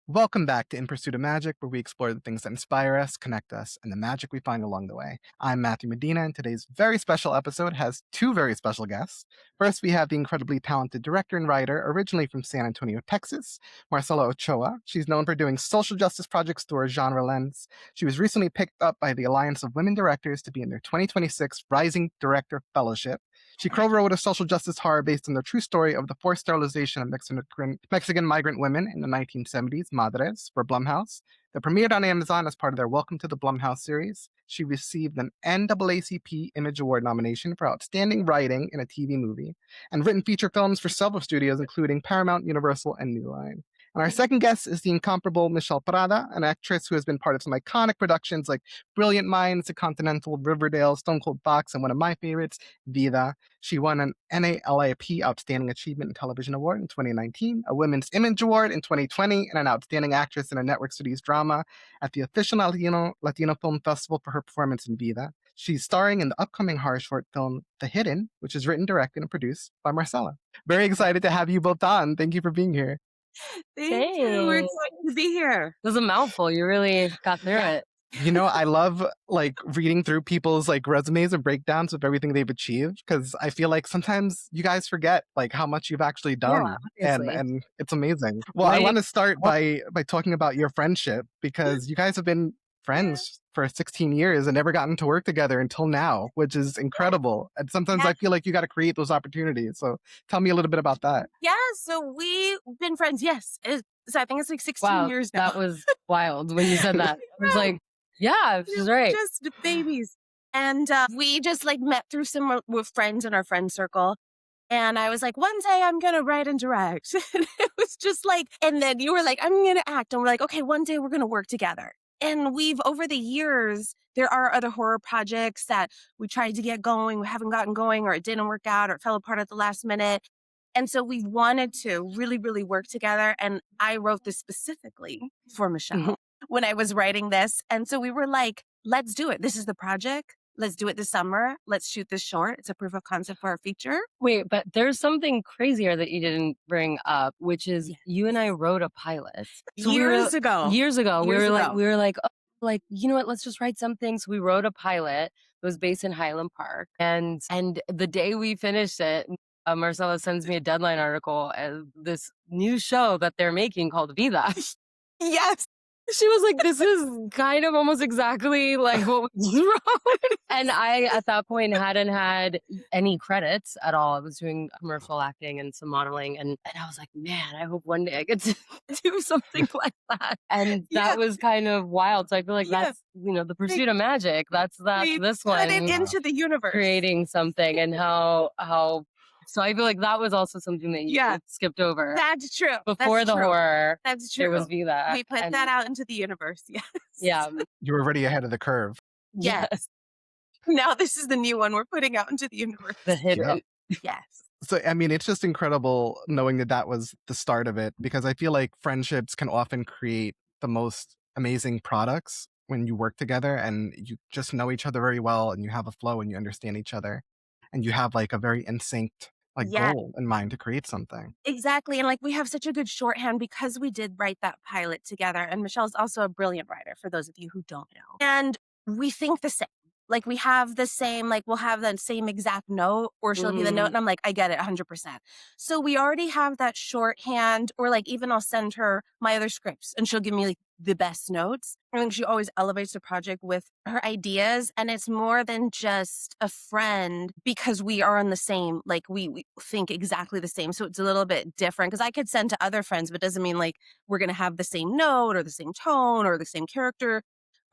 Welcome back to In Pursuit of Magic, where we explore the things that inspire us, connect us, and the magic we find along the way. I'm Matthew Medina, and today's very special episode has two very special guests. First, we have the incredibly talented director and writer, originally from San Antonio, Texas, Marcella Ochoa. She's known for doing social justice projects through her genre lens. She was recently picked up by the Alliance of Women Directors to be in their 2026 Rising Director Fellowship. She co-wrote a social justice horror based on the true story of the forced sterilization of Mexican migrant women in the 1970s, Madres, for Blumhouse. That premiered on Amazon as part of their Welcome to the Blumhouse series. She received an NAACP Image Award nomination for Outstanding Writing in a TV Movie, and written feature films for several studios, including Paramount, Universal, and New Line. And our second guest is the incomparable Mishel Prada, an actress who has been part of some iconic productions like Brilliant Minds, The Continental, Riverdale, Stone Cold Fox, and one of my favorites, Vida. She won an NAACP Outstanding Achievement in Television Award in 2019, a Women's Image Award in 2020, and an Outstanding Actress in a Network Studios Drama at the official Latino Film Festival for her performance in Vida. She's starring in the upcoming horror short film The Hidden, which is written, directed, and produced by Marcella. Very excited to have you both on. Thank you for being here. Thank you. We're excited to be here. It was a mouthful. You really got through it. You know, I love reading through people's resumes and breakdowns of everything they've achieved, because I feel like sometimes you guys forget how much you've actually done, and it's amazing. Well, I want to start by talking about your friendship, because you guys have been friends for 16 years and never gotten to work together until now, which is incredible. And sometimes I feel like you got to create those opportunities. So tell me a little bit about that. Yeah, so we've been friends, so I think it's 16 years now. That was wild when you said that. I was like, yeah, she's right. Just babies. And we just met through some with friends in our friend circle. And I was like, one day I'm going to write and direct. And it was just and then you were like, I'm going to act. And we're like, okay, one day we're going to work together. And over the years, there are other horror projects that we tried to get going, we haven't gotten going, or it didn't work out, or it fell apart at the last minute. And so we wanted to really, really work together. And I wrote this specifically for Mishel when I was writing this. And so we were like, let's do it. This is the project. Let's do it this summer. Let's shoot this short. It's a proof of concept for our feature. Wait, but there's something crazier that you didn't bring up, which is you and I wrote a pilot. So years ago. We were like, oh, you know what? Let's just write something. So we wrote a pilot. It was based in Highland Park. And the day we finished it, Marcella sends me a deadline article and this new show that they're making called Vida. Yes. She was like, this is kind of almost exactly like what we wrote. And I, at that point, hadn't had any credits at all. I was doing commercial acting and some modeling. And I was like, man, I hope one day I get to do something like that. And that was kind of wild. So I feel like that's, the pursuit of magic. That's this one. Put it into the universe. Creating something and how so I feel like that was also something that you skipped over. That's true. Before the horror, that's true. There was Vida. We put that out into the universe. Yes. Yeah. You were already ahead of the curve. Yes. Now this is the new one we're putting out into the universe. The Hidden. Yes. So, I mean, it's just incredible knowing that was the start of it, because I feel like friendships can often create the most amazing products when you work together and you just know each other very well and you have a flow and you understand each other and you have a very in sync goal in mind to create something. Exactly. And we have such a good shorthand because we did write that pilot together. And Michelle's also a brilliant writer, for those of you who don't know. And we think the same. We have the same, we'll have the same exact note, or she'll be the note. And I'm like, I get it 100%. So we already have that shorthand, or even I'll send her my other scripts and she'll give me the best notes. I think she always elevates the project with her ideas. And it's more than just a friend, because we are on the same, we think exactly the same. So it's a little bit different, because I could send to other friends, but it doesn't mean we're going to have the same note or the same tone or the same character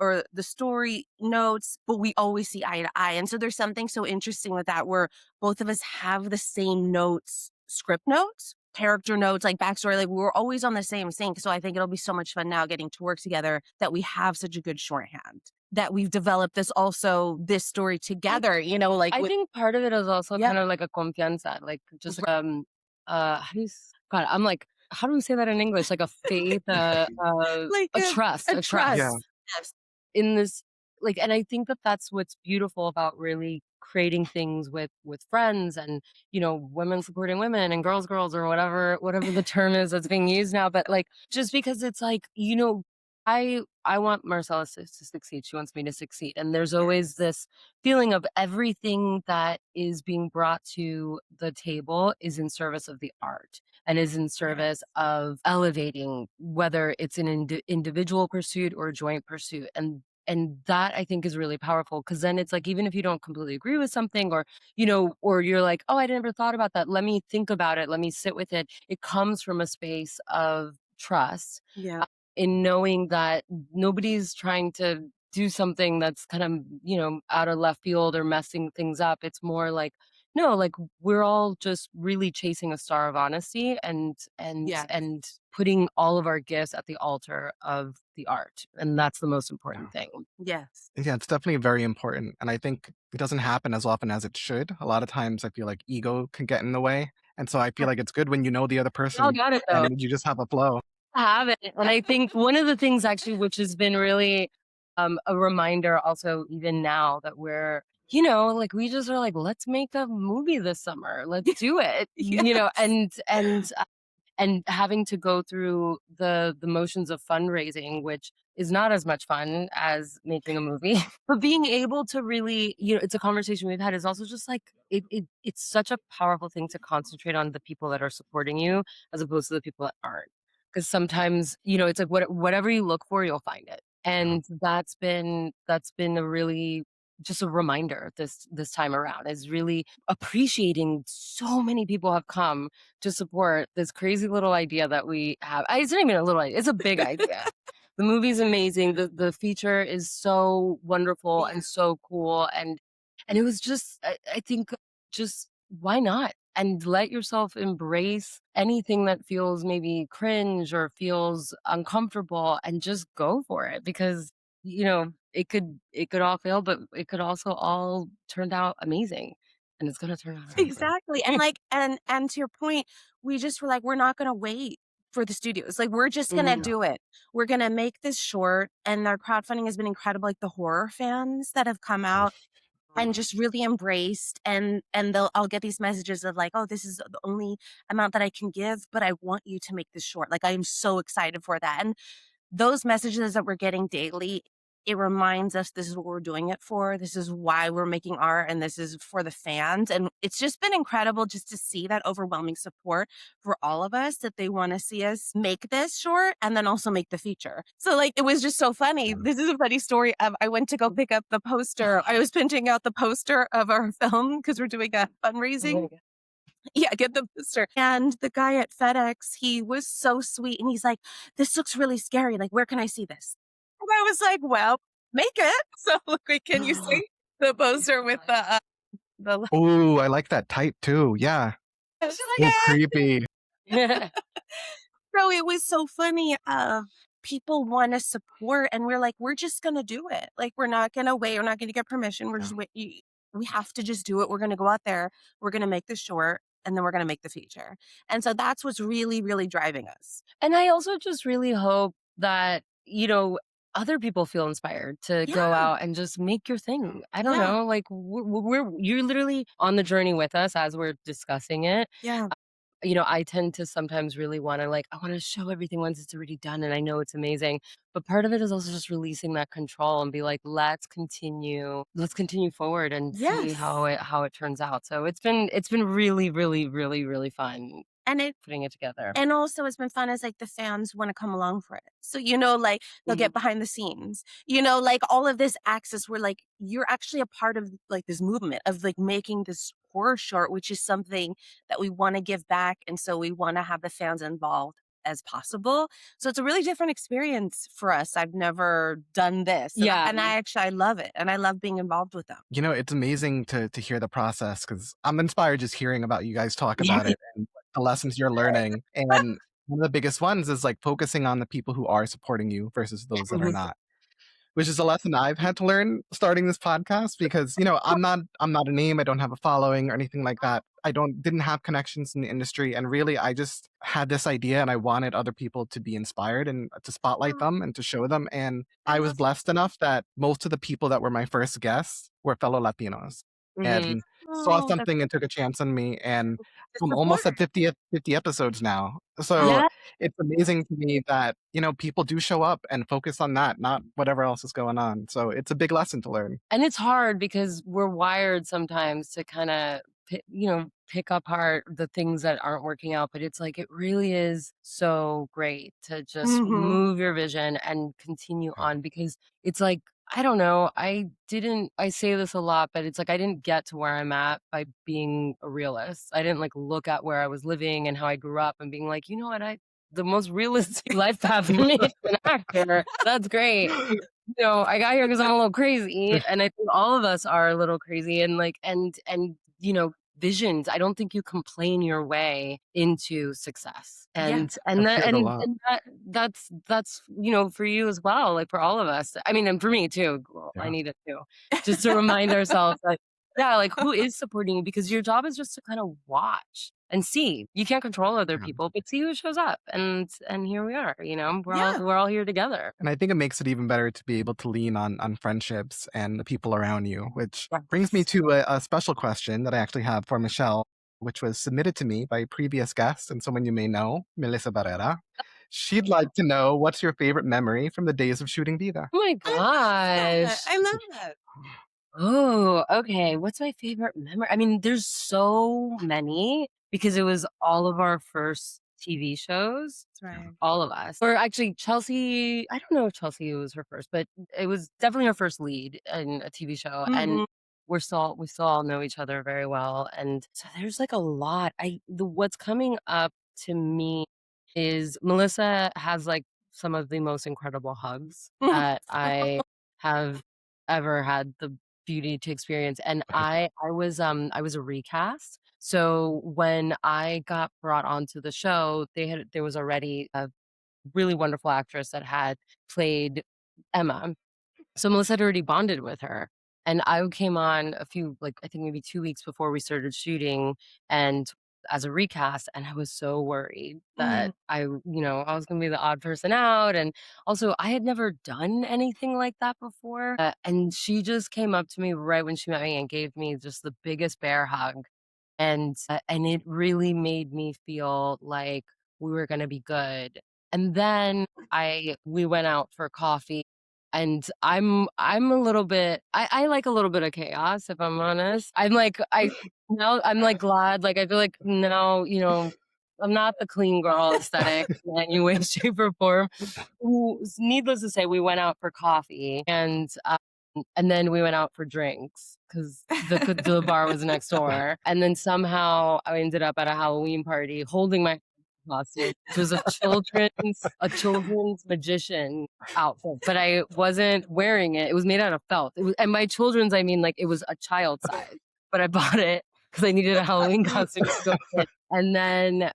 or the story notes, but we always see eye to eye. And so there's something so interesting with that, where both of us have the same notes, script notes, character notes, backstory, we're always on the same sync. So I think it'll be so much fun now getting to work together, that we have such a good shorthand, that we've developed this story together, I think part of it is also kind of a confianza, how do you, God, I'm how do we say that in English? A faith, a trust. Yeah. In this, and I think that that's what's beautiful about really creating things with friends and, women supporting women and girls or whatever the term is that's being used now. But like, just because it's like, I want Marcella to succeed. She wants me to succeed. And there's always this feeling of everything that is being brought to the table is in service of the art and is in service of elevating, whether it's an individual pursuit or a joint pursuit. And that I think is really powerful, because then it's like, even if you don't completely agree with something, or or you're like, oh, I never thought about that, let me think about it, let me sit with it, it comes from a space of trust, Yeah. in knowing that nobody's trying to do something that's kind of, out of left field or messing things up. It's more like, no, like, we're all just really chasing a star of honesty, Yes. and putting all of our gifts at the altar of the art. And that's the most Yeah. important thing. Yes. Yeah, it's definitely very important. And I think it doesn't happen as often as it should. A lot of times I feel like ego can get in the way. And so I feel like it's good when you know the other We all person got it though. and you just have a flow. Have it. And I think one of the things actually, which has been really a reminder also, even now that we're, like, we just are like, let's make a movie this summer. Let's do it. Yes. And having to go through the motions of fundraising, which is not as much fun as making a movie, but being able to really, it's a conversation we've had, is also just like, it's such a powerful thing to concentrate on the people that are supporting you as opposed to the people that aren't. Because sometimes, it's like, whatever you look for, you'll find it. Yeah. And that's been a really, just a reminder this time around, is really appreciating so many people have come to support this crazy little idea that we have. It's not even a little idea, it's a big idea. The movie's amazing. The feature is so wonderful and so cool. And it was just, I think, just why not? And let yourself embrace anything that feels maybe cringe or feels uncomfortable, and just go for it, because, it could all fail, but it could also all turn out amazing. And it's gonna turn out amazing. Exactly. And like, and to your point, we just were like, we're not gonna wait for the studios. Like, we're just gonna Mhm. do it. We're gonna make this short, and our crowdfunding has been incredible. Like, the horror fans that have come out and just really embraced, and I'll get these messages of like, oh, this is the only amount that I can give, but I want you to make this short. Like, I am so excited for that. And those messages that we're getting daily, it reminds us this is what we're doing it for. This is why we're making art, and this is for the fans. And it's just been incredible just to see that overwhelming support for all of us, that they want to see us make this short and then also make the feature. So like, it was just so funny. This is a funny story. I went to go pick up the poster. I was printing out the poster of our film because we're doing a fundraising. Yeah, get the booster. And the guy at FedEx, he was so sweet. And he's like, this looks really scary. Like, where can I see this? And I was like, well, make it. So, like, can you see the poster with the Oh, I like that type too. Yeah. She's like, Oh, "Eh." creepy. So it was so funny. People want to support, and we're like, we're just gonna do it. Like, we're not gonna wait. We're not gonna get permission. We're Yeah. just wait. We have to just do it. We're gonna go out there. We're gonna make the short, and then we're gonna make the feature. And so that's what's really, really driving us. And I also just really hope that, other people feel inspired to go Yeah, out and just make your thing. I don't yeah, know, like, you're literally on the journey with us as we're discussing it. yeah. I tend to sometimes really wanna, like, I wanna show everything once it's already done and I know it's amazing, but part of it is also just releasing that control and be like, let's continue forward and see how Yes. it turns out. So it's been really, really, really, really fun And it putting it together. And also what's been fun is, like, the fans wanna come along for it. So, like, they'll Mhm. get behind the scenes. Like, all of this access where, like, you're actually a part of, like, this movement of, like, making this horror short, which is something that we wanna give back, and so we wanna have the fans involved as possible. So it's a really different experience for us. I've never done this, and Yeah. I love it, and I love being involved with them. It's amazing to hear the process because I'm inspired just hearing about you guys talk about it and the lessons you're learning. And one of the biggest ones is like focusing on the people who are supporting you versus those that are not. Which is a lesson I've had to learn starting this podcast because, I'm not a name, I don't have a following or anything like that. I didn't have connections in the industry, and really I just had this idea and I wanted other people to be inspired and to spotlight them and to show them, and I I was love blessed enough that most of the people that were my first guests were fellow Latinos. Mhm. and saw Oh, that's something and took a chance on me, and the I'm support. almost at 50 episodes now. So Yeah. it's amazing to me that, people do show up and focus on that, not whatever else is going on. So it's a big lesson to learn. And it's hard because we're wired sometimes to kinda pick apart the things that aren't working out, but it's like, it really is so great to just Mhm. move your vision and continue on because it's like, I don't know, I say this a lot, but it's like I didn't get to where I'm at by being a realist. I didn't, like, look at where I was living and how I grew up and being like, "You know what? I the most realistic life path for me is an actor. That's great." I got here because 'cause I'm a little crazy, and I think all of us are a little crazy and, like visions. I don't think you complain your way into success. Yeah. I've And that heard a lot. and that's for you as well, like, for all of us. I mean, and for me too. Well, I Yeah. need it too. Just to remind ourselves that, yeah, like, who is supporting you? Because your job is just to kinda watch and see. You can't control other Yeah. people, but see who shows up, and here we are, We're all Yeah. we're all here together. And I think it makes it even better to be able to lean on friendships and the people around you, which brings me Yes. to a special question that I actually have for Michelle, which was submitted to me by a previous guest and someone you may know, Melissa Barrera. She'd like to know, what's your favorite memory from the days of shooting Vida? Oh my I love that. gosh. I love that. Oh, okay. What's my favorite memory? I mean, there's so many because it was all of our first TV shows, That's right. all of us. Or actually, Chelsea, I don't know if Chelsea was her first, but it was definitely her first lead in a TV show. And Mhm. we still all know each other very well. And so there's like a lot. What's coming up to me is Melissa has like some of the most incredible hugs that I have ever had the beauty to experience. And I was a recast. So when I got brought onto the show, there was already a really wonderful actress that had played Emma. So Melissa had already bonded with her. And I came on a few, like, I think maybe 2 weeks before we started shooting and as a recast. And I was so worried that Mhm. I was going to be the odd person out. And also, I had never done anything like that before. And she just came up to me right when she met me and gave me just the biggest bear hug and it really made me feel like we were gonna be good. And then I we went out for coffee, and I'm a little bit I like a little bit of chaos, if I'm honest. I'm, like, glad, like, I feel like now, I'm not the clean girl aesthetic in any way, shape, or form. Needless to say, we went out for coffee, and then we went out for drinks because the bar was next door. And then somehow I ended up at a Halloween party holding my costume, which was a children's magician outfit, but I wasn't wearing it. It was made out of felt. And by children's, I mean like it was a child size, but I bought it because I needed a Halloween costume to go with it. And then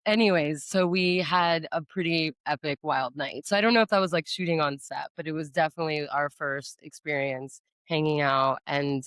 anyways, so we had a pretty epic wild night. So I don't know if that was like shooting on set, but it was definitely our first experience hanging out and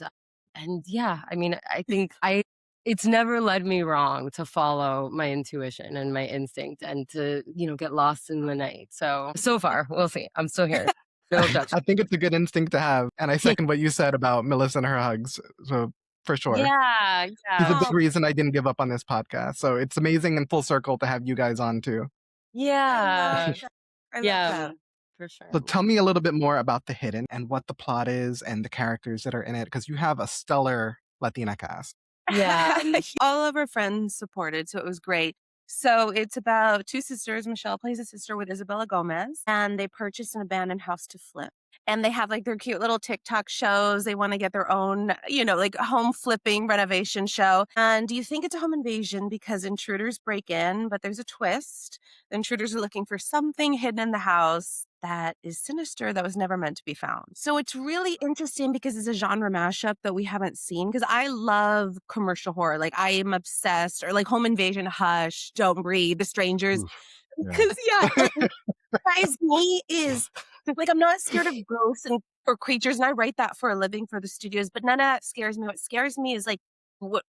yeah, I mean, I think I it's never led me wrong to follow my intuition and my instinct and to, get lost in the night. So far, we'll see. I'm still here. No judgment. I think it's a good instinct to have. And I second what you said about Melissa and her hugs. So for sure. Yeah, She's a yeah. big Oh, reason I didn't give up on this podcast. So it's amazing and full circle to have you guys on too. I love Yeah. that. I love Yeah, that. for sure. So tell me a little bit more about The Hidden and what the plot is and the characters that are in it, because you have a stellar Latina cast. Yeah. All of our friends supported, so it was great. So it's about two sisters. Michelle plays a sister with Isabella Gomez, and they purchase an abandoned house to flip. And they have like their cute little TikTok shows. They want to get their own, like home flipping renovation show. And do you think it's a home invasion because intruders break in, but there's a twist. The intruders are looking for something hidden in the house that is sinister that was never meant to be found. So it's really interesting because it's a genre mashup that we haven't seen. Because I love commercial horror. Like I am obsessed, or like Home Invasion, Hush, Don't Breathe, The Strangers. Oof. Yeah. Because yeah, what surprised me is like I'm not scared of ghosts and or creatures, and I write that for a living for the studios. But none of that scares me. What scares me is like what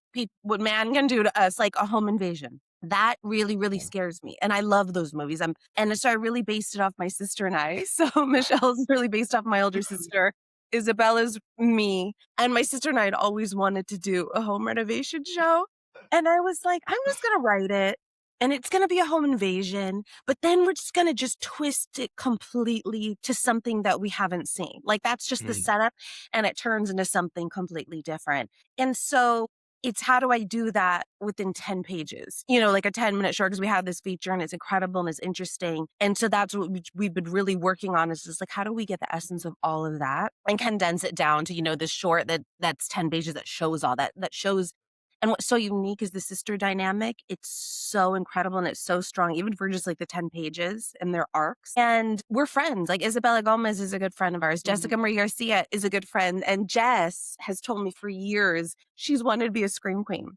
man can do to us, like a home invasion. That really, really scares me. And I love those movies. And so I really based it off my sister and I. So Michelle's really based off my older sister. Isabella's me, and my sister and I had always wanted to do a home renovation show. And I was like, I'm just going to write it and it's going to be a home invasion, but then we're just going to just twist it completely to something that we haven't seen. Like that's just the setup and it turns into something completely different. And so it's how do I do that within 10 pages, like a 10-minute short, because we have this feature and it's incredible and it's interesting. And so that's what we've been really working on is just like, how do we get the essence of all of that and condense it down to, this short that's 10 pages that shows all that shows. And what's so unique is the sister dynamic. It's so incredible and it's so strong, even for just like the 10 pages and their arcs. And we're friends. Like Isabella Gomez is a good friend of ours. Jessica Marie Garcia is a good friend. And Jess has told me for years she's wanted to be a scream queen.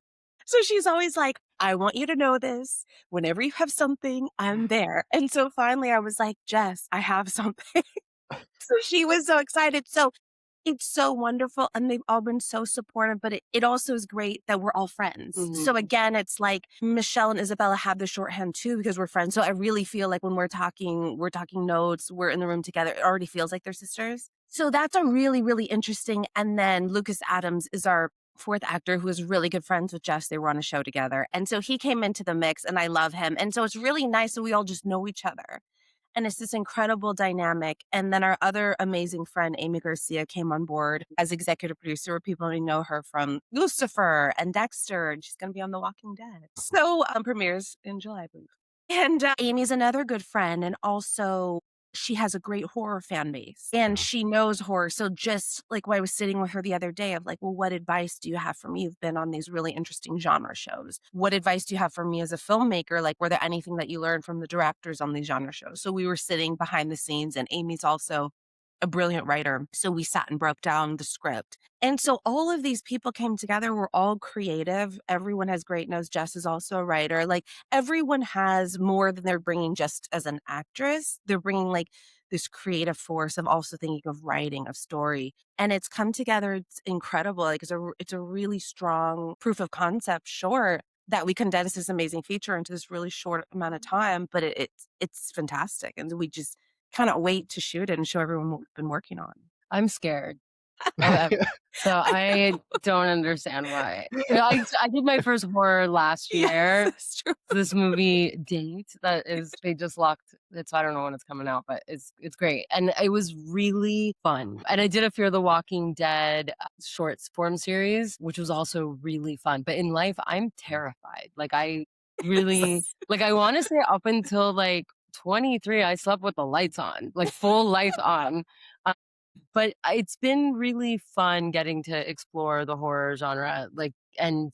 So she's always like, I want you to know this. Whenever you have something, I'm there. And so finally I was like, Jess, I have something. So she was so excited. So it's so wonderful. And they've all been so supportive, but it also is great that we're all friends. So again, it's like Mishel and Isabella have the shorthand too, because we're friends. So I really feel like when we're talking notes, we're in the room together. It already feels like they're sisters. So that's a really, really interesting. And then Lucas Adams is our fourth actor who is really good friends with Jess. They were on a show together. And so he came into the mix and I love him. And so it's really nice that we all just know each other. And it's this incredible dynamic. And then our other amazing friend, Amy Garcia, came on board as executive producer, where people only know her from Lucifer and Dexter, and she's going to be on The Walking Dead. So premieres in July, I believe. And Amy's another good friend. And also she has a great horror fan base and she knows horror. So just like when I was sitting with her the other day of like, well, what advice do you have for me? You've been on these really interesting genre shows. What advice do you have for me as a filmmaker? Like, were there anything that you learned from the directors on these genre shows? So we were sitting behind the scenes and Amy's also a brilliant writer. So we sat and broke down the script. And so all of these people came together. We're all creative. Everyone has great nose. Jess is also a writer. Like everyone has more than they're bringing just as an actress. They're bringing like this creative force of also thinking of writing, of story. And it's come together. It's incredible. Like it's a really strong proof of concept short that we condense this amazing feature into this really short amount of time. But it's fantastic. And we just cannot wait to shoot it and show everyone what we've been working on. I'm scared. So I don't understand why. I did my first horror last year. That's true. This movie Date they just locked it, so I don't know when it's coming out, but it's great. And it was really fun. And I did a Fear the Walking Dead short form series, which was also really fun. But in life, I'm terrified. Like I really like I want to say up until like 23, I slept with the lights on, like full lights on. But it's been really fun getting to explore the horror genre, like and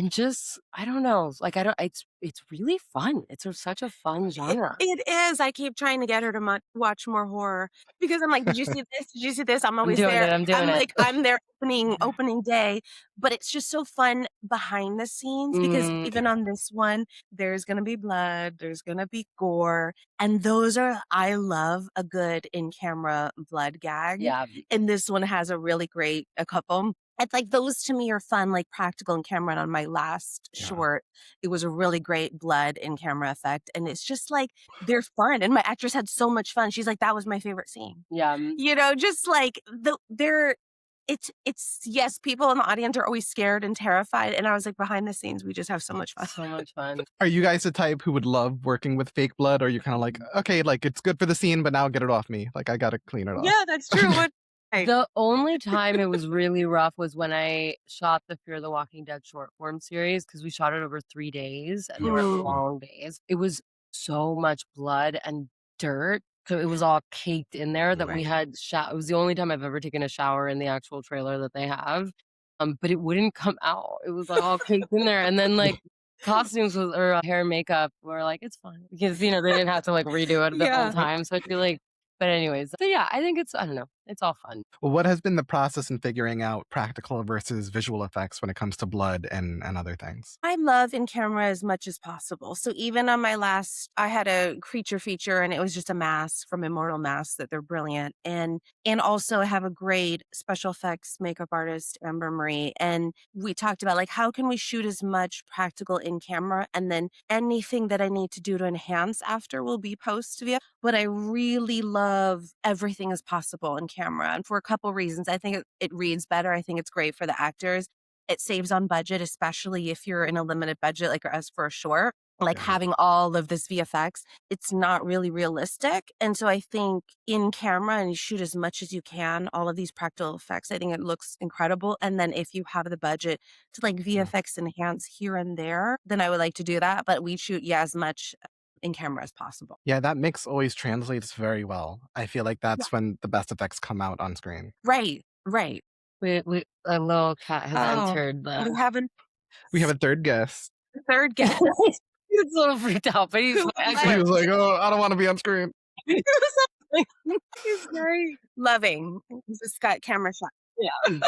just I don't know, like I don't. It's really fun. It's such a fun genre. It is. I keep trying to get her to watch more horror because I'm like, did you see this? Did you see this? I'm always there. I'm doing it. Like, I'm there opening day, but it's just so fun behind the scenes because even on this one, there's going to be blood, there's going to be gore. And I love a good in-camera blood gag. Yeah. And this one has a couple. It's like those to me are fun, like practical in camera. And on my last short, it was a really great blood in camera effect. And it's just like, they're fun. And my actress had so much fun. She's like, that was my favorite scene. Yeah. Just like it's yes, people in the audience are always scared and terrified. And I was like, behind the scenes, we just have so much fun. So much fun. Are you guys the type who would love working with fake blood? Or are you kind of like, okay, like it's good for the scene, but now get it off me. Like I got to clean it off. Yeah, that's true. The only time it was really rough was when I shot the Fear the Walking Dead short form series because we shot it over 3 days and they were long days. It was so much blood and dirt. So it was all caked in there that we had it was the only time I've ever taken a shower in the actual trailer that they have. But it wouldn't come out. It was like all caked in there. And then like costumes or hair and makeup were like, it's fine. Because they didn't have to like redo it the whole time. So I feel like but anyways, so yeah, I think I don't know. It's all fun. Well, what has been the process in figuring out practical versus visual effects when it comes to blood and other things? I love in camera as much as possible. So even on my last, I had a creature feature and it was just a mask from Immortal Masks that they're brilliant. And also I have a great special effects makeup artist, Amber Marie. And we talked about like, how can we shoot as much practical in camera? And then anything that I need to do to enhance after will be post via. But I really love everything as possible in camera, and for a couple reasons. I think it reads better. I think it's great for the actors. It saves on budget, especially if you're in a limited budget like us for a short. Like Yeah. having all of this VFX, it's not really realistic. And so I think in camera and you shoot as much as you can, all of these practical effects, I think it looks incredible. And then if you have the budget to like VFX enhance here and there, then I would like to do that. But we shoot, as much in camera as possible. Yeah, that mix always translates very well. I feel like Yeah. that's when the best effects come out on screen. Right, right. We a little cat has Oh, entered we the. have a We have a third guest. third guest. He's a little freaked out, but he's Who actually. He was like, "Oh, I don't want to be on screen." He's very loving. He's a Scott camera shot. Yeah.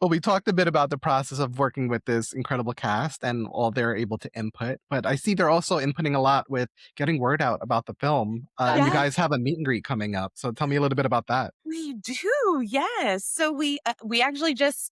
Well, we talked a bit about the process of working with this incredible cast and all they're able to input, but I see they're also inputting a lot with getting word out about the film. And you Yes. guys have a meet and greet coming up, so tell me a little bit about that. We do, yes. So we actually just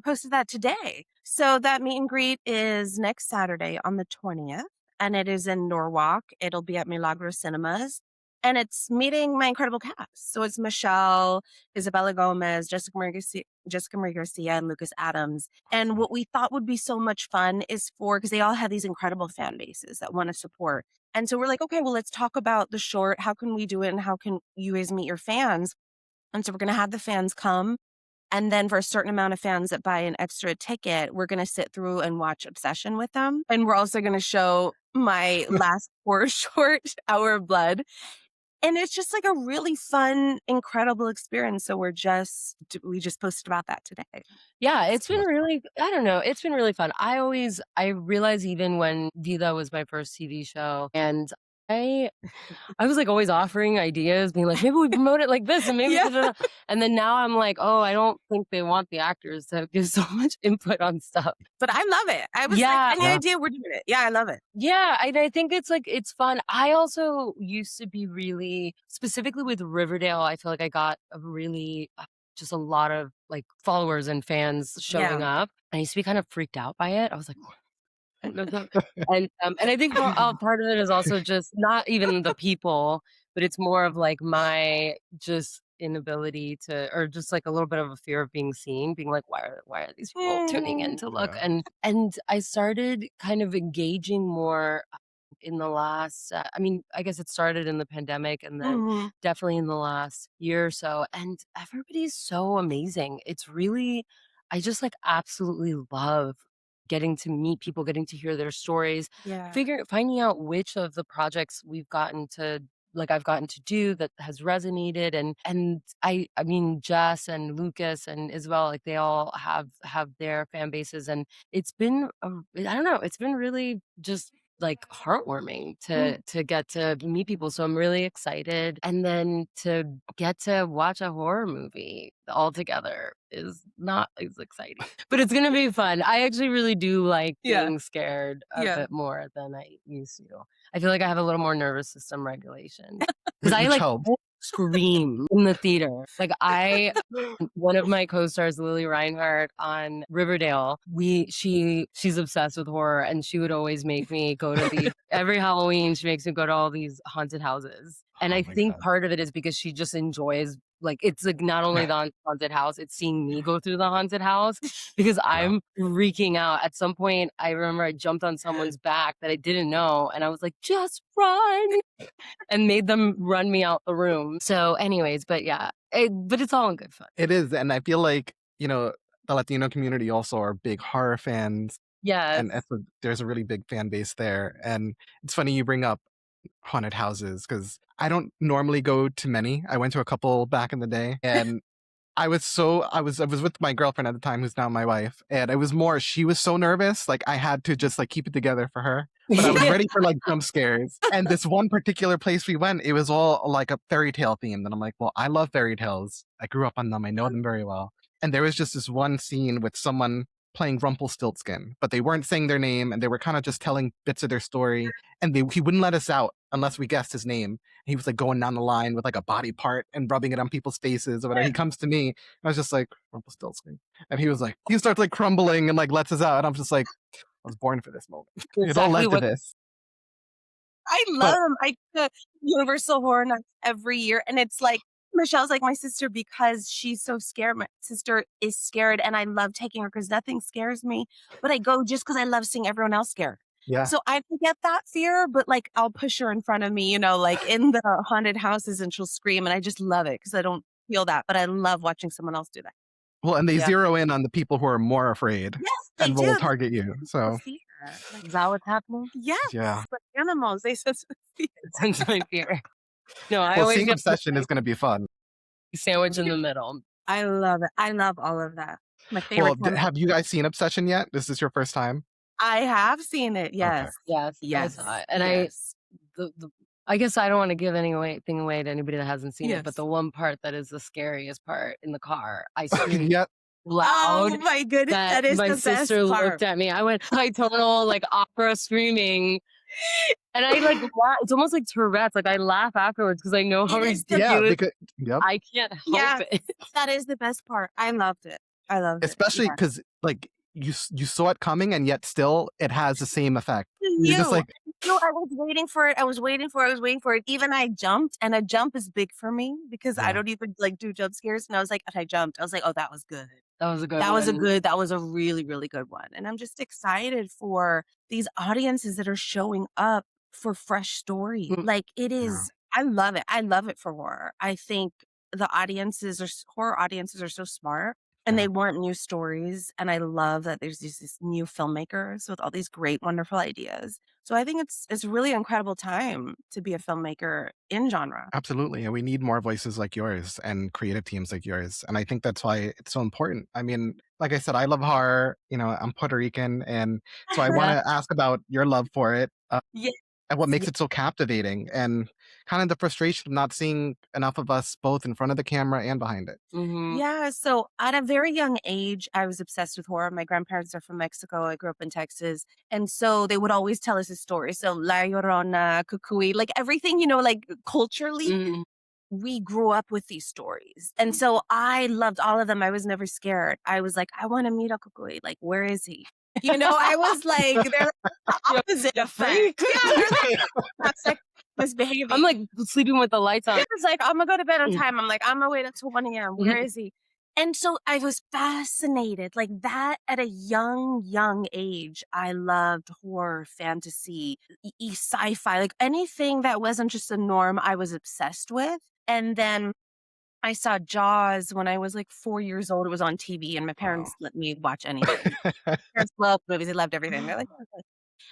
posted that today. So that meet and greet is next Saturday on the 20th, and it is in Norwalk. It'll be at Milagro Cinemas, and it's meeting my incredible cast. So it's Mishel, Isabella Gomez, Jessica Marie Garcia, and Lucas Adams. And what we thought would be so much fun is because they all have these incredible fan bases that want to support. And so we're like, okay, well, let's talk about the short. How can we do it? And how can you guys meet your fans? And so we're going to have the fans come. And then for a certain amount of fans that buy an extra ticket, we're going to sit through and watch Obsession with them. And we're also going to show my last horror short, Hour of Blood. And it's just like a really fun, incredible experience. So we just posted about that today. Yeah, it's been really, I don't know, it's been really fun. I realized even when Vida was my first TV show, and I was like always offering ideas, being like, maybe we promote it like this and maybe Yeah. da-da-da. And then now I'm like, oh, I don't think they want the actors to give so much input on stuff. But I love it. I was Yeah. like, any Yeah. idea we're doing it? Yeah, I love it. Yeah, I think it's like it's fun. I also used to be really specifically with Riverdale. I feel like I got a really just a lot of like followers and fans showing up. I used to be kind of freaked out by it. I was like, and I think part of it is also just not even the people, but it's more of like my just inability to, or just like a little bit of a fear of being seen, being like, why are these people tuning in to look? Yeah. And I started kind of engaging more in the last. I mean, I guess it started in the pandemic, and then definitely in the last year or so. And everybody's so amazing. It's really, I just like absolutely love getting to meet people, getting to hear their stories, Yeah. finding out which of the projects I've gotten to do that has resonated, and I mean Jess and Lucas and Isabel, like they all have their fan bases, and it's been I don't know, it's been really just like heartwarming to get to meet people. So I'm really excited, and then to get to watch a horror movie all together is not as exciting, but it's gonna be fun. I actually really do like being scared a bit more than I used to. I feel like I have a little more nervous system regulation because I Which like helps. scream in the theater. Like one of my co-stars, Lily Reinhardt on Riverdale, she's obsessed with horror, and she would always make me go to every Halloween. She makes me go to all these haunted houses, and Oh I my think God. part of it is because she just enjoys. Like it's like not only the haunted house, it's seeing me go through the haunted house because I'm freaking out. At some point, I remember I jumped on someone's back that I didn't know, and I was like, "Just run!" and made them run me out the room. So, anyways, but yeah, but it's all in good fun. It is, and I feel like the Latino community also are big horror fans, Yes. and there's a really big fan base there. And it's funny you bring up haunted houses because I don't normally go to many. I went to a couple back in the day, and I was with my girlfriend at the time, who's now my wife, and it was more she was so nervous, like I had to just like keep it together for her. But I was ready for like jump scares. And this one particular place we went, it was all like a fairy tale themed, and I'm like, well, I love fairy tales. I grew up on them. I know them very well. And there was just this one scene with someone playing Rumpelstiltskin, but they weren't saying their name, and they were kind of just telling bits of their story, and he wouldn't let us out unless we guessed his name. He was like going down the line with like a body part and rubbing it on people's faces or whatever. He comes to me, and I was just like, Rumpelstiltskin. And he starts like crumbling and like lets us out. And I'm just like, I was born for this moment. It all led to this. I love them. I go to Universal Horror Nights every year, and it's like Michelle's like my sister because she's so scared. My sister is scared, and I love taking her because nothing scares me. But I go just because I love seeing everyone else scared. Yeah. So I forget that fear, but like I'll push her in front of me, you know, like in the haunted houses, and she'll scream, and I just love it because I don't feel that, but I love watching someone else do that. Well, and they Yeah. zero in on the people who are more afraid Yes, they and do. will They target you. So fear. Like, Is that what's happening? yes, yeah. like animals. They sense fear. Sense my fear. No, I Well, always seeing get Obsession is going to be fun. sandwich in the middle. I love it. I love all of that. My Well, favorite time. have you guys seen Obsession yet? This is your first time? I have seen it. Okay. Yes. Yes, I Yes. saw it. And yes. I guess I don't want to give anything away to anybody that hasn't seen it, but Yes. the one part that is the scariest part in the car, I screamed Yeah. loud Oh my goodness, that that is my the sister best part. looked at me. I went high tonal, like opera screaming. And I like laugh. It's almost like Tourette's. Like I laugh afterwards because I know how It is the Yeah, ridiculous. because yep. I can't help Yes, it. that is the best part. I loved it. I loved it. Especially Yeah. because like you saw it coming and yet still it has the same effect. You're just You. like, No, I was waiting for it. I was waiting for it. Even I jumped, and a jump is big for me because I yeah, don't even like do jump scares. And I was like, and I jumped. I was like, oh, that was good. That was a good That was one. that was a really, really good one. And I'm just excited for these audiences that are showing up for fresh story. Mm. Like it yeah. is, I love it. I love it for horror. I think the horror audiences are so smart, and Yeah. they want new stories. And I love that there's these new filmmakers with all these great, wonderful ideas. So I think it's a really incredible time to be a filmmaker in genre. Absolutely. And we need more voices like yours and creative teams like yours. And I think that's why it's so important. I mean, like I said, I love horror. You know, I'm Puerto Rican. And so I want Yeah. to ask about your love for it Yes. and what makes yes. it so captivating and kind of the frustration of not seeing enough of us both in front of the camera and behind it. Mhm. Yeah, so at a very young age, I was obsessed with horror. My grandparents are from Mexico. I grew up in Texas. And so they would always tell us a story. So La Llorona, Cucuy, like everything, you know, like culturally, Mhm. we grew up with these stories. And so I loved all of them. I was never scared. I was like, I want to meet a Cucuy. Like, where is he? You know, I was like, they're the opposite You effect. freak. Yeah, they're like toxic, misbehaving. I'm like sleeping with the lights on. It's like, I'm gonna go to bed on Mm. time. I'm like, I'm gonna wait until 1 a.m. Where is he? And so I was fascinated like that at a young age. I loved horror, fantasy, sci-fi, like anything that wasn't just a norm, I was obsessed with. And then I saw Jaws when I was like 4 years old. It was on TV, and my Wow. parents let me watch anything. Parents loved movies, they loved everything. They're like, "Oh, good."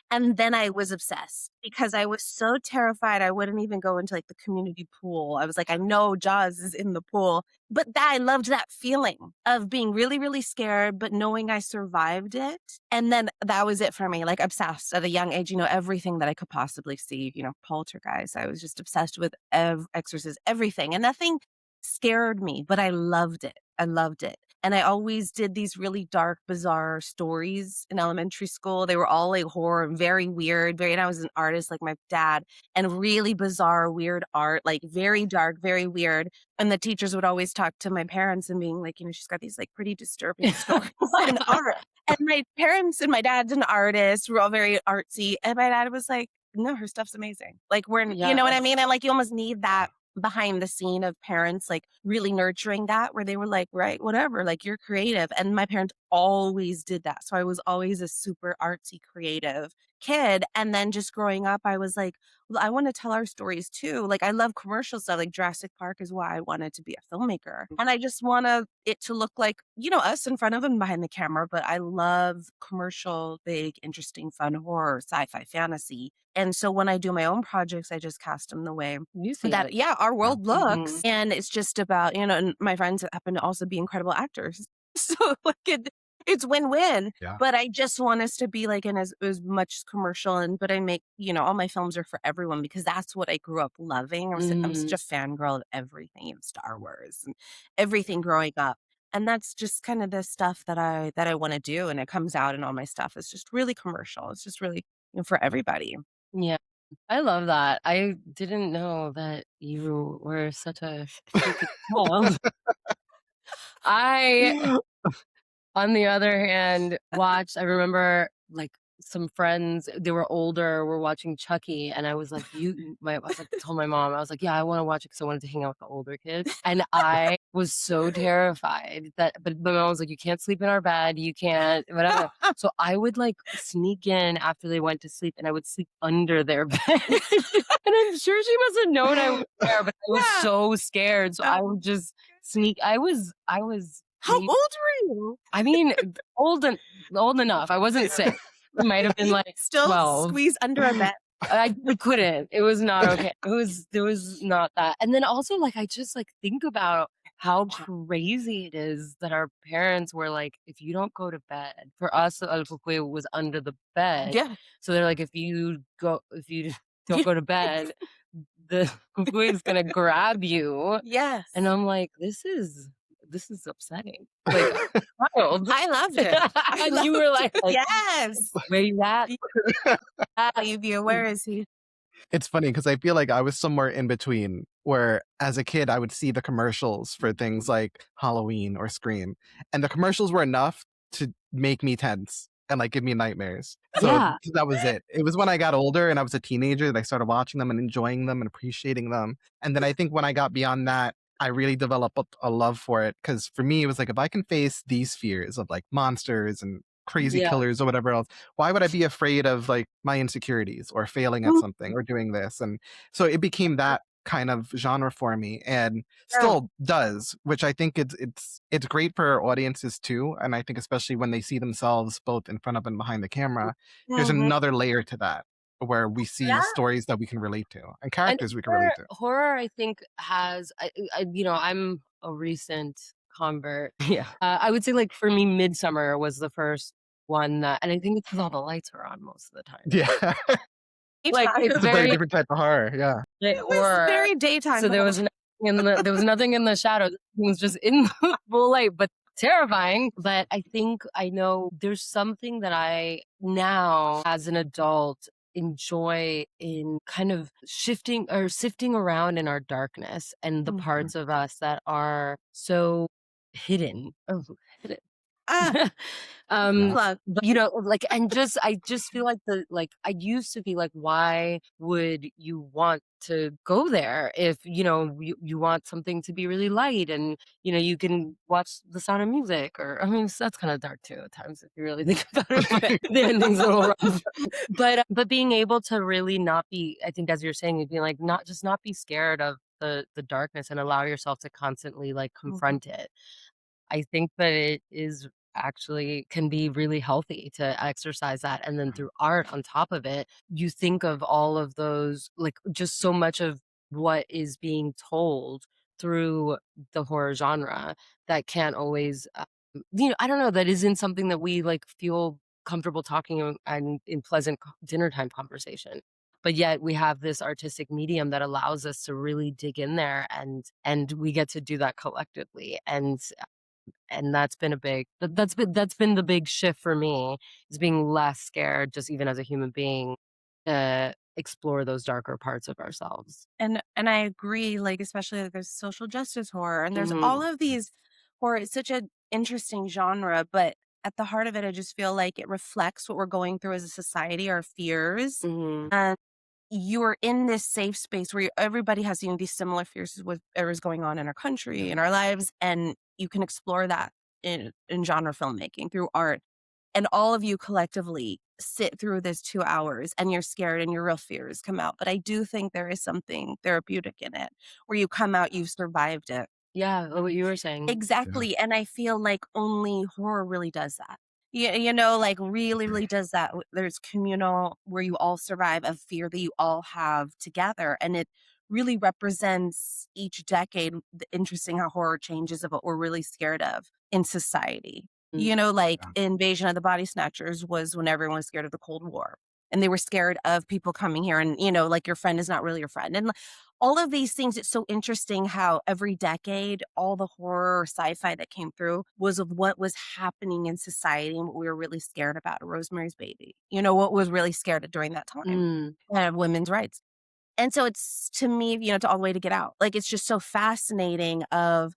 And then I was obsessed because I was so terrified I wouldn't even go into like the community pool. I was like, I know Jaws is in the pool. But that I loved that feeling of being really, really scared, but knowing I survived it. And then that was it for me, like obsessed at a young age, you know, everything that I could possibly see, you know, poltergeist. I was just obsessed with exorcist, everything. And nothing scared me, but I loved it. I loved it. And I always did these really dark, bizarre stories in elementary school. They were all like horror, very weird, and I was an artist like my dad, and really bizarre, weird art, like very dark, very weird. And the teachers would always talk to my parents and being like, you know, she's got these like pretty disturbing stories and art. And my parents and my dad's an artist. We're all very artsy. And my dad was like, no, her stuff's amazing. Like you know what I mean? And like, you almost need that behind the scene of parents like really nurturing that, where they were like, right, whatever, like you're creative. And my parents always did that. So I was always a super artsy, creative kid. And then just growing up, I was like, well, I want to tell our stories too. Like I love commercial stuff. Like Jurassic Park is why I wanted to be a filmmaker. And I just want it to look like, you know, us in front of and behind the camera. But I love commercial, big, interesting, fun horror, sci-fi, fantasy. And so when I do my own projects, I just cast them the way You see that, it. yeah, our world looks. Mhm. And it's just about, you know, and my friends happen to also be incredible actors. So like it's win-win. Yeah. But I just want us to be like in as much commercial, but I make, you know, all my films are for everyone because that's what I grew up loving. I'm such a fangirl of everything, you know, Star Wars and everything growing up. And that's just kind of the stuff that I want to do. And it comes out in all my stuff. It's just really commercial. It's just really, you know, for everybody. Yeah. I love that. I didn't know that you were such a freaking child. I, on the other hand, I remember like some friends, they were older, were watching Chucky, and I was like, I was like, told my mom, I was like, yeah, I want to watch it because I wanted to hang out with the older kids. And I was so terrified but my mom was like, you can't sleep in our bed, you can't, whatever. So I would like sneak in after they went to sleep, and I would sleep under their bed. And I'm sure she must have known I was there, but I was Yeah. so scared. So I would just sneak. I was How old were you? I mean, old enough. I wasn't sick. It might have been like Still 12. squeeze under a bed. I couldn't. It was not okay. There was not that. And then also like I just like think about how crazy it is that our parents were like, if you don't go to bed, for us, El Cucuy was under the bed. Yeah. So they're like, if you don't go to bed, the Cucuy is gonna grab you. Yes. And I'm like, this is upsetting. Like, child. I loved it. And you were like, yes. where you at? Olivia, where is he? It's funny because I feel like I was somewhere in between where as a kid I would see the commercials for things like Halloween or Scream, and the commercials were enough to make me tense and like give me nightmares. So Yeah. that was it. It was when I got older and I was a teenager that I started watching them and enjoying them and appreciating them. And then I think when I got beyond that, I really developed a love for it, because for me it was like, if I can face these fears of like monsters and crazy Yeah. killers or whatever else, why would I be afraid of like my insecurities or failing at something or doing this? And so it became that kind of genre for me, and still does, which I think it's great for our audiences too. And I think especially when they see themselves both in front of and behind the camera, there's another layer to that where we see stories that we can relate to and characters we can relate to. Horror, I think, has I'm a recent convert. Yeah. I would say like for me, Midsummer was the first one that, and I think it's because all the lights were on most of the time. Yeah. Like it's It's a very different type of horror. Yeah. It was very daytime. So there was nothing in the shadows. It was just in the full light, but terrifying. But I think I know there's something that I now as an adult enjoy in kind of shifting or sifting around in our darkness and the parts of us that are so hidden. Oh, hidden. But, like, and I just feel like I used to be like, why would you want to go there if, you want something to be really light and, you can watch The Sound of Music, or, I mean, that's kind of dark too at times if you really think about it, but the ending's a little rough. But being able to really not be, I think as you're saying, you'd be like, not be scared of the darkness and allow yourself to constantly like confront it. I think that it is actually can be really healthy to exercise that. And then through art on top of it, you think of all of those, like just so much of what is being told through the horror genre that can't always, I don't know, that isn't something that we like feel comfortable talking and in pleasant dinner time conversation. But yet we have this artistic medium that allows us to really dig in there, and we get to do that collectively. And that's been that's been the big shift for me, is being less scared, just even as a human being, to explore those darker parts of ourselves. And I agree, like especially like there's social justice horror and there's all of these horror. It's such an interesting genre, but at the heart of it, I just feel like it reflects what we're going through as a society, our fears. And you're in this safe space where everybody has these similar fears with whatever's going on in our country, in our lives, and you can explore that in genre filmmaking through art. And all of you collectively sit through this 2 hours and you're scared and your real fears come out. But I do think there is something therapeutic in it where you come out, you've survived it. Yeah, what you were saying. Exactly. And I feel like only horror really does that. Like really, really does that. There's communal where you all survive a fear that you all have together. And it really represents each decade. Interesting how horror changes of what we're really scared of in society. Invasion of the Body Snatchers was when everyone was scared of the Cold War. And they were scared of people coming here and, like your friend is not really your friend. And all of these things, it's so interesting how every decade, all the horror or sci-fi that came through was of what was happening in society and what we were really scared about. Rosemary's Baby, what was really scared of during that time, women's rights. And so it's, to me, it's all the way to Get Out. Like, it's just so fascinating of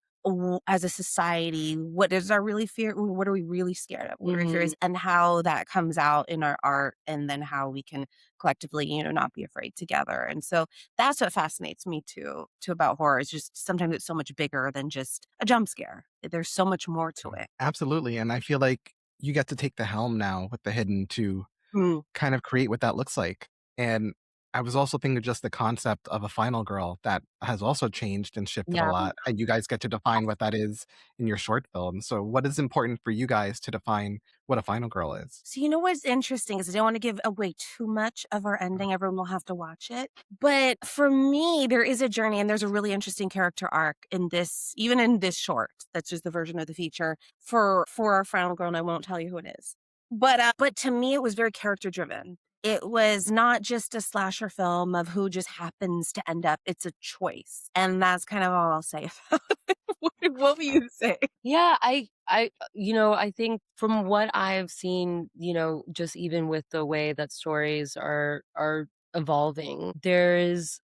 as a society, what is our really fear? What are we really scared of? What are we Mhm. fears? And how that comes out in our art, and then how we can collectively, not be afraid together. And so that's what fascinates me too about horror. Is just sometimes it's so much bigger than just a jump scare. There's so much more to it. Absolutely, and I feel like you get to take the helm now with the hidden to Mm, kind of create what that looks like, and I was also thinking of just the concept of a final girl that has also changed and shifted a Yeah. lot, and you guys get to define what that is in your short film. So what is important for you guys to define what a final girl is? So what's interesting is I don't want to give away too much of our ending. Everyone will have to watch it. But for me, there is a journey and there's a really interesting character arc in this, even in this short. That's just the version of the feature for our final girl, and I won't tell you who it is. But to me, it was very character driven. It was not just a slasher film of who just happens to end up. It's a choice, and that's kind of all I'll say about it. What will you say? Yeah, I think from what I've seen, just even with the way that stories are evolving, there is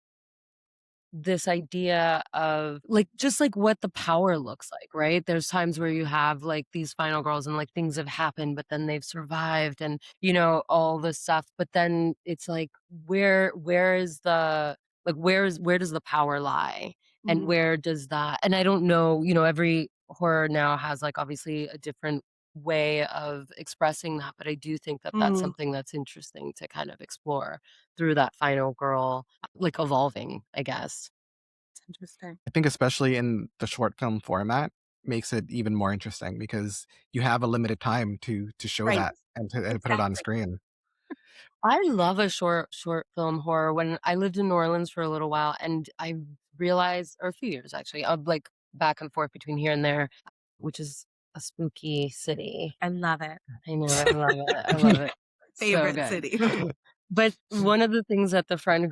this idea of like just like what the power looks like, right? There's times where you have like these final girls and like things have happened, but then they've survived and all this stuff. But then it's like where is the like where does the power lie? And Mhm. where does that and I don't know, every horror now has like obviously a different way of expressing that, but I do think that that's Mhm. something that's interesting to kind of explore through that final girl like, evolving, I guess. It's interesting. I think especially in the short film format makes it even more interesting because you have a limited time to show Right. that and put it on Exactly. screen. I love a short film horror. When I lived in New Orleans for a little while, and I realized or a few years actually, of, like, back and forth between here and there, which is a spooky city. I love it. I know, I love it, I love it. So Favorite good. city. But one of the things that my friend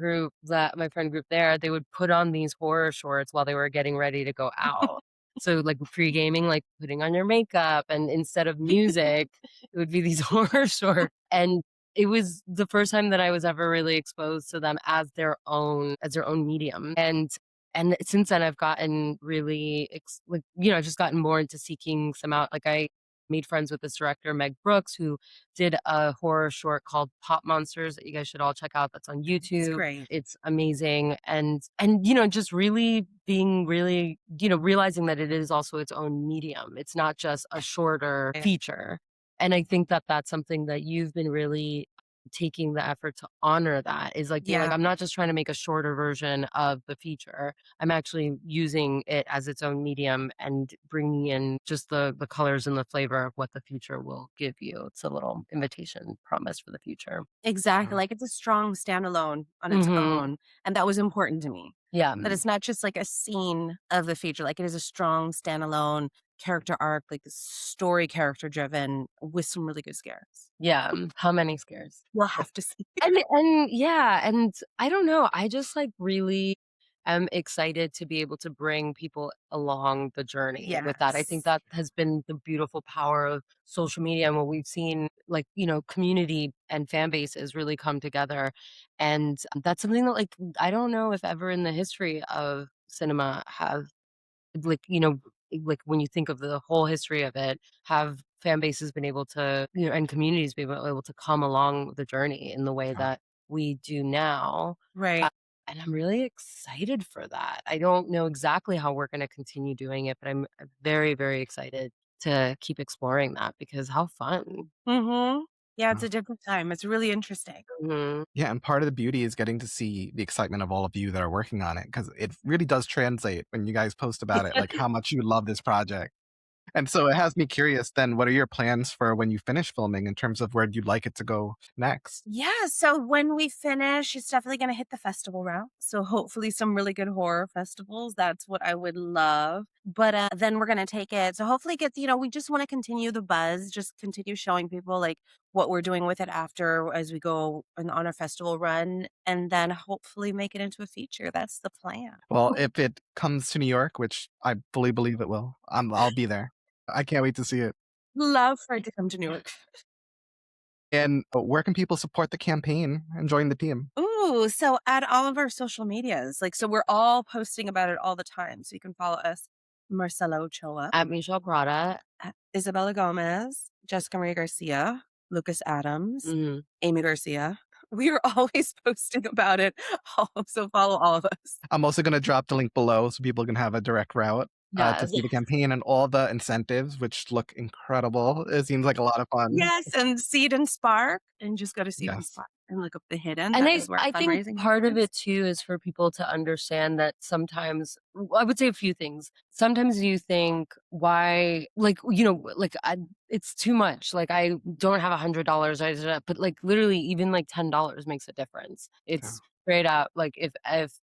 group there, they would put on these horror shorts while they were getting ready to go out. So, like, pre-gaming, like, putting on your makeup, and instead of music, it would be these horror shorts, and it was the first time that I was ever really exposed to them as their own medium, and since then, I've gotten really I've just gotten more into seeking some out, like, I made friends with this director, Meg Brooks, who did a horror short called Pop Monsters that you guys should all check out. That's on It's YouTube. great. It's amazing. And just really being really, realizing that it is also its own medium. It's not just a shorter Yeah. feature. And I think that that's something that you've been really taking the effort to honor that is like being like, Yeah, I'm not just trying to make a shorter version of the feature. I'm actually using it as its own medium and bringing in just the colors and the flavor of what the future will give you. It's a little invitation promise for the future. exactly. Like it's a strong standalone on its Mhm. own. And that was important to me. Yeah. That it's not just like a scene of the feature, like it is a strong standalone character arc, like story character driven with some really good scares. Yeah. How many scares? We'll have to see. And yeah, and I don't know, I just, like, really am excited to be able to bring people along the journey with that. I think Yes. that has been the beautiful power of social media and what we've seen, like, community and fan bases really come together, and that's something that, like, I don't know if ever in the history of cinema have like, like when you think of the whole history of it, have fan bases been able to, and communities be able to come along the journey in the way Yeah. that we do now. Uh, Right. and I'm really excited for that. I don't know exactly how we're going to continue doing it, but I'm very, very excited to keep exploring that because how fun. Mm-hmm. Yeah, it's Yeah. a different time. It's really interesting. Mhm. Yeah, and part of the beauty is getting to see the excitement of all of you that are working on it because it really does translate when you guys post about it, like how much you love this project. And so it has me curious then, what are your plans for when you finish filming in terms of where you'd like it to go next? Yeah, so when we finish, it's definitely gonna hit the festival route. So hopefully some really good horror festivals. That's what I would love. But then we're gonna take it. So hopefully get we just want to continue the buzz, just continue showing people like what we're doing with it after as we go on our festival run, and then hopefully make it into a feature. That's the plan. Well, if it comes to New York, which I fully believe it will, I'll be there. I can't wait to see it. Love for it to come to New York. And where can people support the campaign and join the team? Ooh, so at all of our social medias, like so we're all posting about it all the time. So you can follow us Marcella Ochoa, At Mishel Prada. Isabella Gomez, Jessica Maria Garcia, Lucas Adams, Mhm. Amy Garcia. We are always posting about it, so follow all of us. I'm also going to drop the link below so people can have a direct route to Yes. see the campaign and all the incentives, which look incredible. It seems like a lot of fun. Yes, and Seed and Spark, and just go to Seed and Yes. Spark and look up the hidden. And That I is where I think fundraising part of happens. it too is for people to understand that sometimes I would say a few things. Sometimes you think, "Why," like, like, it's too much, like, I don't have $100, but, like, literally even, like, $10 makes a difference. Yeah. It's straight out, like, if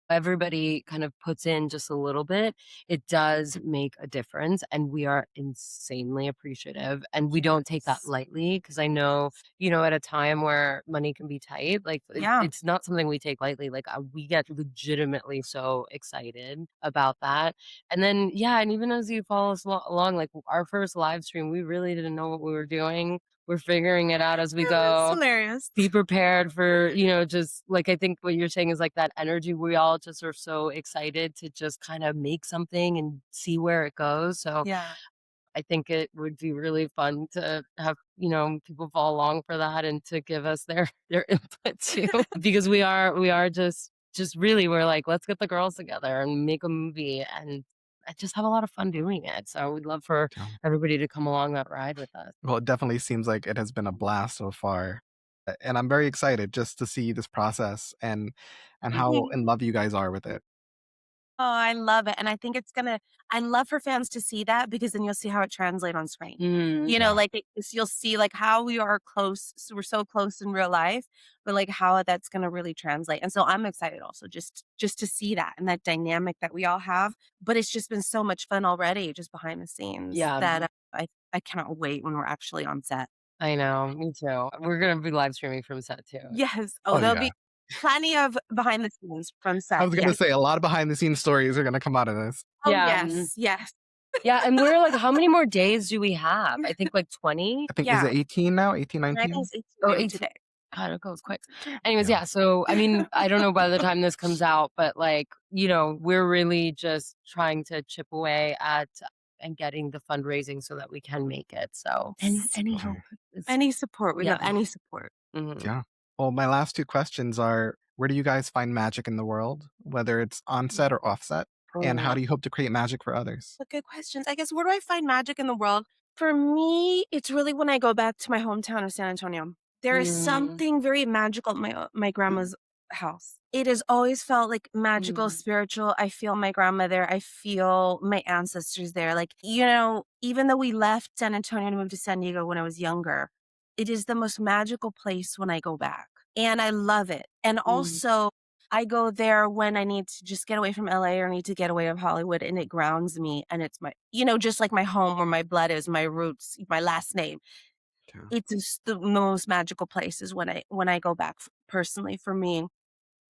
everybody kind of puts in just a little bit, it does make a difference, and we are insanely appreciative, and we don't take that Yes. lightly because I know at a time where money can be tight, like Yeah. it's not something we take lightly. Like we get legitimately so excited about that. And then, yeah, and even as you follow us along, like our first live stream, we really didn't know what we were doing. We're figuring it out as we It was go. hilarious. Be prepared for, just like I think what you're saying is like that energy. We all just are so excited to just kind of make something and see where it goes. So Yeah. I think it would be really fun to have, people follow along for that and to give us their their input too. Because we are just really we're like, let's get the girls together and make a movie and I just have a lot of fun doing it. So we'd love for Yeah. everybody to come along that ride with us. Well, it definitely seems like it has been a blast so far. And I'm very excited just to see this process and how in love you guys are with it. Oh, I love it, and I think I love for fans to see that because then you'll see how it translate on screen. Mm, Yeah. Like, you'll see, like, how we are close we're so close in real life, but, like, how that's gonna really translate, and so I'm excited also just to see that and that dynamic that we all have, but it's just been so much fun already just behind the scenes yeah, that, I cannot wait when we're actually on set. I know. Me too. We're gonna be live streaming from set too. Yes. Oh, Oh, there'll yeah. be plenty of behind the scenes from I set, was gonna yes. say a lot of behind the scenes stories are gonna come out of this. Oh, Yeah. yes, yes. Yeah. And we're like, how many more days do we have? I think like 20. I think is Yeah, it 18 now? 18, and I think 19? it's 18 Oh, later 18. today. God, it goes quick. Anyways, Yeah. yeah. So, I mean, I don't know by the time this comes out, but like, we're really just trying to chip away at and getting the fundraising so that we can make it. So, any help Okay. is, Any support, we yeah. love any support. Mhm. Yeah. Well, my last two questions are where do you guys find magic in the world, whether it's on set or offset? And how Mm, do you hope to create magic for others? But good questions. I guess where do I find magic in the world? For me, it's really when I go back to my hometown of San Antonio. There is mm, something very magical at my grandma's house. It has always felt like magical, mm, spiritual. I feel my grandma there. I feel my ancestors there. Like, even though we left San Antonio and moved to San Diego when I was younger, it is the most magical place when I go back. And I love it. And mm, also, I go there when I need to just get away from LA or need to get away of Hollywood and it grounds me and it's just like my home where my blood is, my roots, my last name. Yeah. It's just the most magical places when I go back personally for me.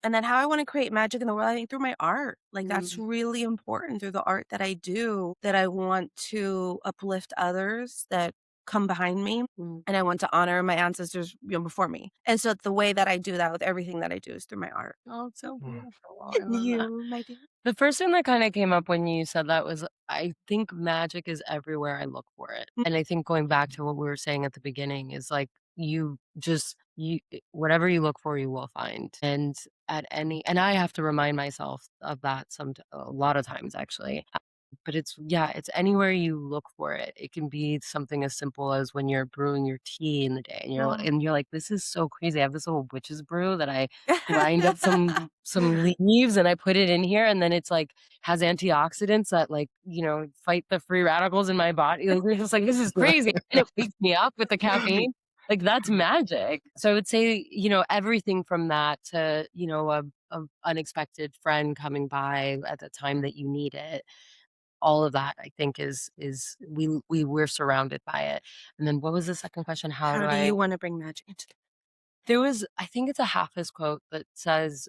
And then how I want to create magic in the world, I think through my art. Like that's mm, really important through the art that I do, that I want to uplift others that come behind me. mm. And I want to honor my ancestors, before me. And so the way that I do that with everything that I do is through my art. Oh, it's so Mm. beautiful. I love that. You, my dear. The first thing that kinda came up when you said that was I think magic is everywhere I look for it, and I think going back to what we were saying at the beginning is, like, you just whatever you look for, you will find, and and I have to remind myself of that a lot of times, actually. But it's anywhere you look for it. It can be something as simple as when you're brewing your tea in the day, and Oh. you're like, "This is so crazy. I have this little witch's brew that I grind up some leaves and I put it in here, and then it's like has antioxidants that like, fight the free radicals in my body. Like, we're just like, this is crazy. And it wakes me up with the caffeine. Like that's magic. So I would say, everything from that to, a unexpected friend coming by at the time that you need it. All of that I think is we're surrounded by it. And then what was the second question? How do How do I you wanna bring magic into the there was I think it's a Hafiz quote that says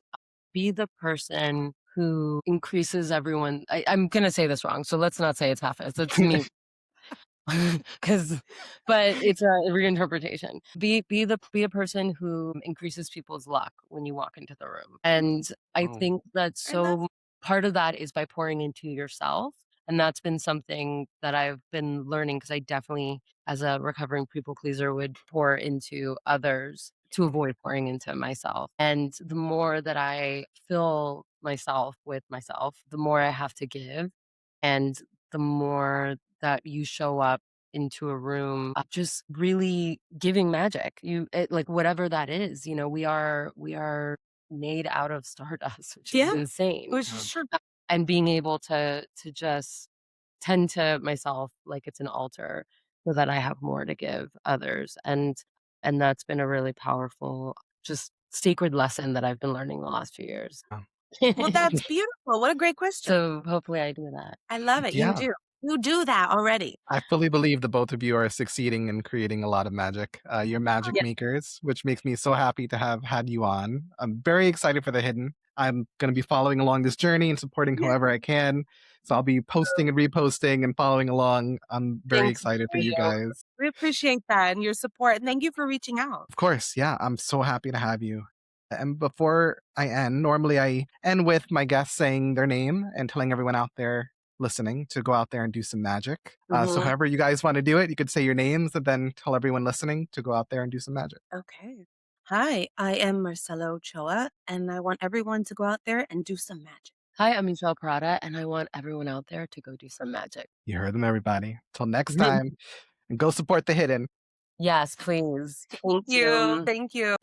be the person who increases everyone I'm gonna say this wrong, so let's not say it's half as it's me. 'Cause but it's a reinterpretation. Be a person who increases people's luck when you walk into the room, and I Oh, think that I love so part of that is by pouring into yourself, And that's been something that I've been learning because I definitely, as a recovering people pleaser, would pour into others to avoid pouring into myself. And the more that I fill myself with myself, the more I have to give. And the more that you show up into a room just really giving magic. Like whatever that is, we are made out of stardust, which is Yeah. insane. Which is true. And being able to just tend to myself like it's an altar so that I have more to give others. And that's been a really powerful, just sacred lesson that I've been learning the last few years. Um, Well, that's beautiful. What a great question. So hopefully I do that. I love it. You yeah. do. You do that already. I fully believe the both of you are succeeding in creating a lot of magic. You're magic Yeah. makers, which makes me so happy to have had you on. I'm very excited for the hidden. I'm going to be following along this journey and supporting Yeah. whoever I can. So I'll be posting and reposting and following along. I'm very Thanks excited for for you you. guys. We appreciate that and your support. And thank you for reaching out. Of course, yeah, I'm so happy to have you. And before I end, normally I end with my guests saying their name and telling everyone out there listening to go out there and do some magic. So, Mhm. however you guys want to do it, you could say your names and then tell everyone listening to go out there and do some magic. Okay. Hi, I am Marcella Ochoa, and I want everyone to go out there and do some magic. Hi, I'm Michelle Prada, and I want everyone out there to go do some magic. You heard them, everybody. Till next time, and go support the hidden. Yes, please. Thank You. you. Thank you.